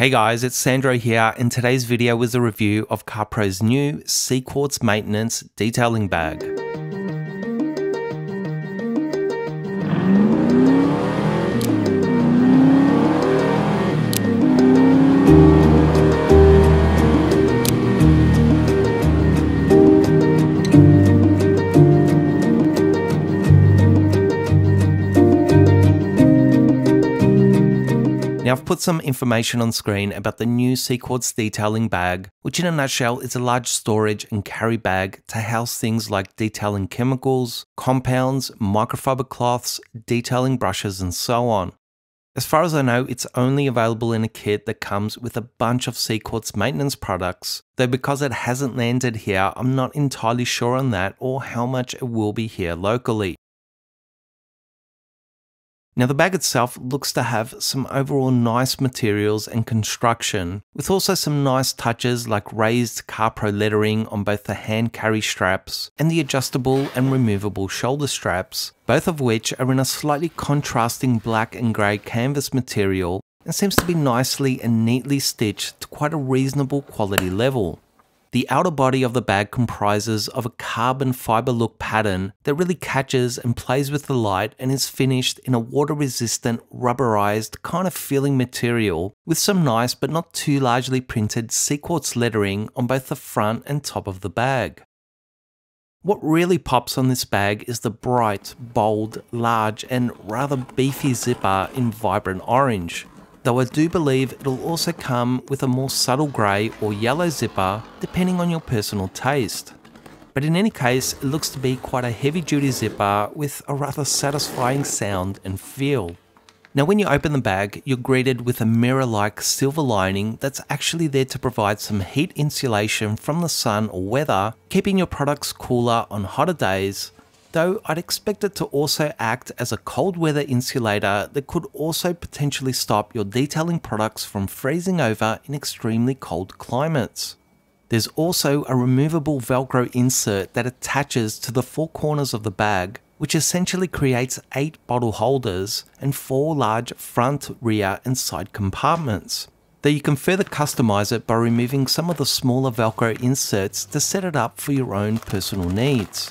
Hey guys, it's Sandro here, and today's video is a review of Carpro's new CQuartz maintenance detailing bag. Now I've put some information on screen about the new CQuartz detailing bag, which in a nutshell is a large storage and carry bag to house things like detailing chemicals, compounds, microfiber cloths, detailing brushes and so on. As far as I know, it's only available in a kit that comes with a bunch of CQuartz maintenance products, though because it hasn't landed here, I'm not entirely sure on that or how much it will be here locally. Now the bag itself looks to have some overall nice materials and construction, with also some nice touches like raised Carpro lettering on both the hand carry straps and the adjustable and removable shoulder straps, both of which are in a slightly contrasting black and grey canvas material and seems to be nicely and neatly stitched to quite a reasonable quality level. The outer body of the bag comprises of a carbon fiber look pattern that really catches and plays with the light and is finished in a water resistant rubberized kind of feeling material with some nice but not too largely printed CQuartz lettering on both the front and top of the bag. What really pops on this bag is the bright, bold, large and rather beefy zipper in vibrant orange. Though I do believe it'll also come with a more subtle grey or yellow zipper depending on your personal taste. But in any case, it looks to be quite a heavy duty zipper with a rather satisfying sound and feel. Now when you open the bag, you're greeted with a mirror-like silver lining that's actually there to provide some heat insulation from the sun or weather, keeping your products cooler on hotter days, though I'd expect it to also act as a cold weather insulator that could also potentially stop your detailing products from freezing over in extremely cold climates. There's also a removable Velcro insert that attaches to the four corners of the bag, which essentially creates 8 bottle holders and 4 large front, rear and side compartments. Though you can further customize it by removing some of the smaller Velcro inserts to set it up for your own personal needs.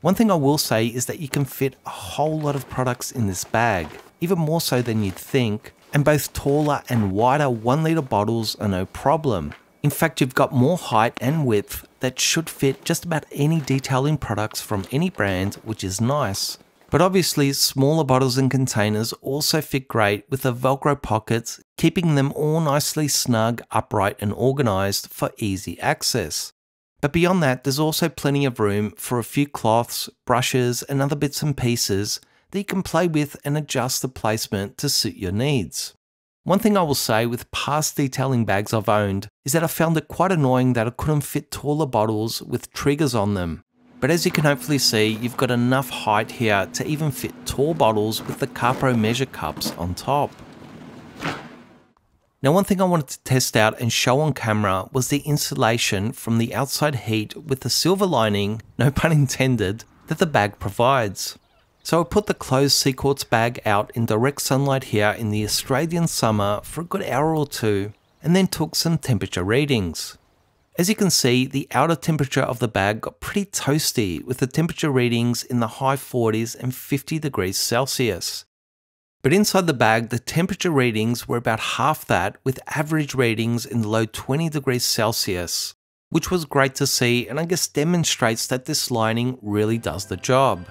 One thing I will say is that you can fit a whole lot of products in this bag, even more so than you'd think, and both taller and wider 1 litre bottles are no problem. In fact, you've got more height and width that should fit just about any detailing products from any brand, which is nice. But obviously, smaller bottles and containers also fit great with the Velcro pockets, keeping them all nicely snug, upright and organised for easy access. But beyond that, there's also plenty of room for a few cloths, brushes and other bits and pieces that you can play with and adjust the placement to suit your needs. One thing I will say with past detailing bags I've owned is that I found it quite annoying that I couldn't fit taller bottles with triggers on them. But as you can hopefully see, you've got enough height here to even fit tall bottles with the Carpro measure cups on top. Now one thing I wanted to test out and show on camera was the insulation from the outside heat with the silver lining, no pun intended, that the bag provides. So I put the closed CQuartz bag out in direct sunlight here in the Australian summer for a good hour or two and then took some temperature readings. As you can see, the outer temperature of the bag got pretty toasty with the temperature readings in the high 40s and 50 degrees Celsius. But inside the bag, the temperature readings were about half that, with average readings in the low 20 degrees Celsius, which was great to see and I guess demonstrates that this lining really does the job.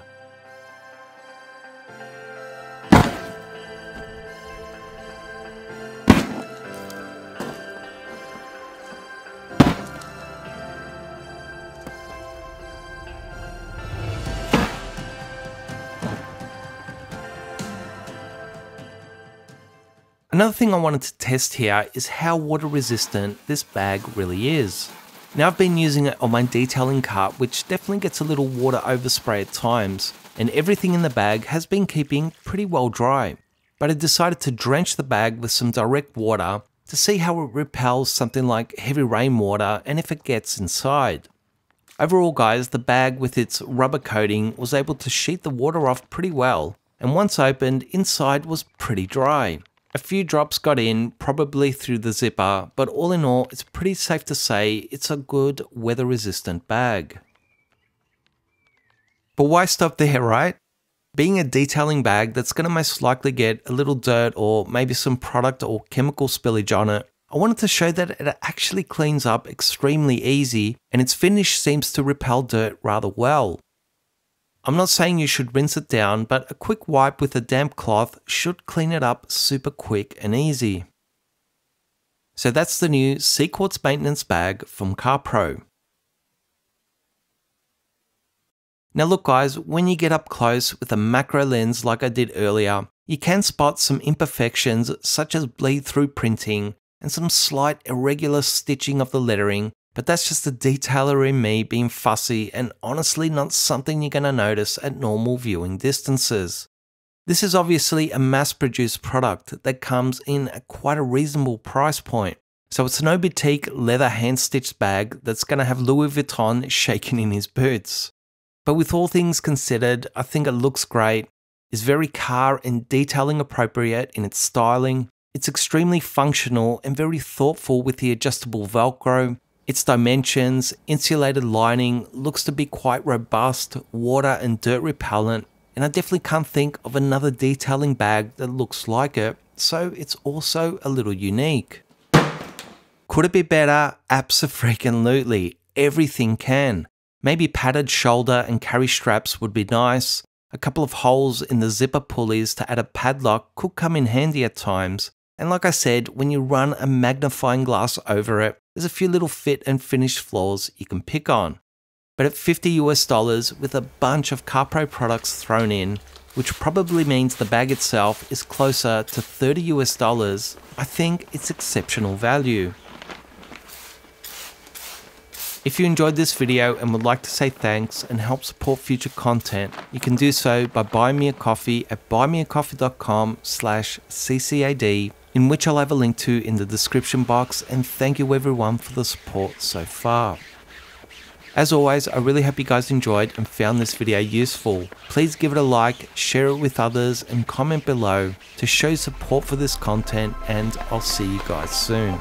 Another thing I wanted to test here is how water resistant this bag really is. Now I've been using it on my detailing cart, which definitely gets a little water overspray at times, and everything in the bag has been keeping pretty well dry. But I decided to drench the bag with some direct water to see how it repels something like heavy rainwater and if it gets inside. Overall guys, the bag with its rubber coating was able to sheet the water off pretty well, and once opened, inside was pretty dry. A few drops got in, probably through the zipper, but all in all, it's pretty safe to say it's a good weather-resistant bag. But why stop there, right? Being a detailing bag that's going to most likely get a little dirt or maybe some product or chemical spillage on it, I wanted to show that it actually cleans up extremely easy and its finish seems to repel dirt rather well. I'm not saying you should rinse it down, but a quick wipe with a damp cloth should clean it up super quick and easy. So that's the new CQuartz maintenance bag from Carpro. Now look guys, when you get up close with a macro lens like I did earlier, you can spot some imperfections such as bleed through printing and some slight irregular stitching of the lettering, but that's just the detailer in me being fussy and honestly not something you're going to notice at normal viewing distances. This is obviously a mass-produced product that comes in at quite a reasonable price point, so it's no boutique leather hand-stitched bag that's going to have Louis Vuitton shaking in his boots. But with all things considered, I think it looks great, is very car and detailing appropriate in its styling, it's extremely functional and very thoughtful with the adjustable Velcro, its dimensions, insulated lining looks to be quite robust, water and dirt repellent, and I definitely can't think of another detailing bag that looks like it, so it's also a little unique. Could it be better? Abso-freaking-lutely. Everything can. Maybe padded shoulder and carry straps would be nice. A couple of holes in the zipper pulleys to add a padlock could come in handy at times. And like I said, when you run a magnifying glass over it, there's a few little fit and finish flaws you can pick on. But at $50 US with a bunch of Carpro products thrown in, which probably means the bag itself is closer to $30 US, I think it's exceptional value. If you enjoyed this video and would like to say thanks and help support future content, you can do so by buying me a coffee at buymeacoffee.com/ccad, in which I'll have a link to in the description box, and thank you everyone for the support so far. As always, I really hope you guys enjoyed and found this video useful. Please give it a like, share it with others, and comment below to show support for this content, and I'll see you guys soon.